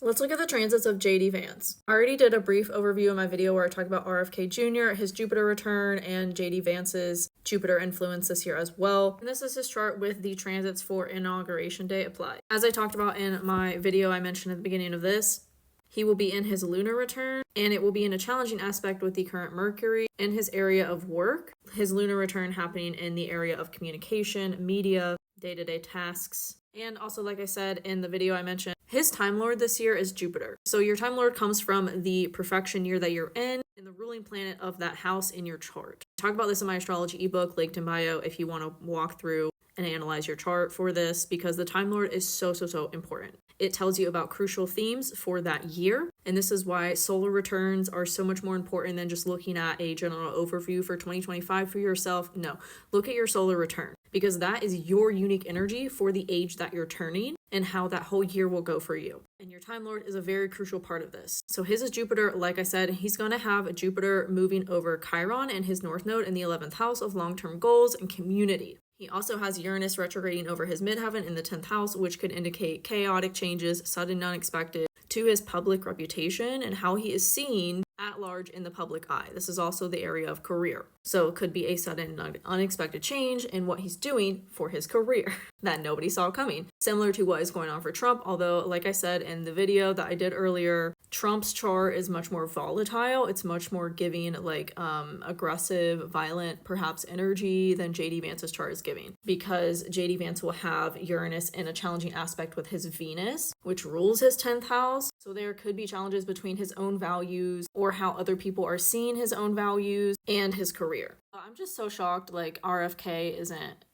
Let's look at the transits of JD Vance. I already did a brief overview in my video where I talked about RFK Jr., his Jupiter return, and JD Vance's Jupiter influence this year as well. And this is his chart with the transits for Inauguration Day applied. As I talked about in my video I mentioned at the beginning of this, he will be in his lunar return, and it will be in a challenging aspect with the current Mercury in his area of work. His lunar return happening in the area of communication, media, day-to-day tasks. And also, like I said in the video I mentioned, his Time Lord this year is Jupiter. So your Time Lord comes from the perfection year that you're in and the ruling planet of that house in your chart. I talk about this in my astrology ebook, linked in bio, if you want to walk through and analyze your chart for this, because the Time Lord is so important. It tells you about crucial themes for that year. And this is why solar returns are so much more important than just looking at a general overview for 2025 for yourself. No, look at your solar return, because that is your unique energy for the age that you're turning and how that whole year will go for you. And your Time Lord is a very crucial part of this. So his is Jupiter. Like I said, he's going to have Jupiter moving over Chiron and his North Node in the 11th house of long-term goals and community. He also has Uranus retrograding over his midheaven in the 10th house, which could indicate chaotic changes, sudden and unexpected, to his public reputation and how he is seen at large in the public eye. This is also the area of career. So it could be a sudden unexpected change in what he's doing for his career that nobody saw coming. Similar to what is going on for Trump, although like I said in the video that I did earlier, Trump's chart is much more volatile. It's much more giving like aggressive, violent, perhaps energy than JD Vance's chart is giving, because JD Vance will have Uranus in a challenging aspect with his Venus, which rules his 10th house. So there could be challenges between his own values or how other people are seeing his own values and his career. I'm just so shocked like RFK isn't,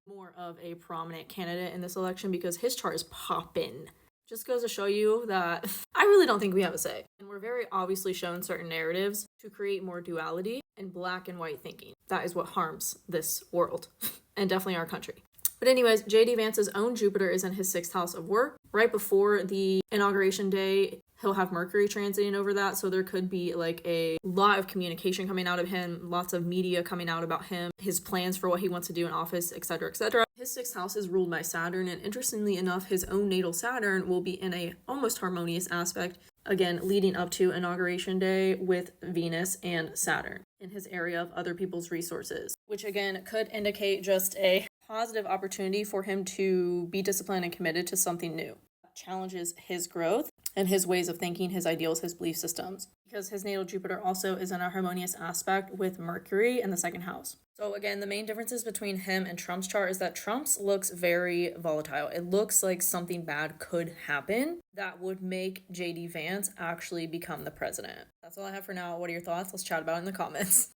more of a prominent candidate in this election, because his chart is popping. Just goes to show you that I really don't think we have a say. And we're very obviously shown certain narratives to create more duality and black and white thinking. That is what harms this world and definitely our country. But anyways, JD Vance's own Jupiter is in his 6th house of work. Right before the Inauguration Day, he'll have Mercury transiting over that. So there could be like a lot of communication coming out of him, lots of media coming out about him, his plans for what he wants to do in office, etc., etc. His 6th house is ruled by Saturn, and interestingly enough, his own natal Saturn will be in a almost harmonious aspect, again, leading up to Inauguration Day with Venus and Saturn in his area of other people's resources, which again could indicate just a positive opportunity for him to be disciplined and committed to something new. Challenges his growth and his ways of thinking, his ideals, his belief systems, because his natal Jupiter also is in a harmonious aspect with Mercury in the 2nd house. So again, the main differences between him and Trump's chart is that Trump's looks very volatile. It looks like something bad could happen that would make JD Vance actually become the president. That's all I have for now. What are your thoughts? Let's chat about it in the comments.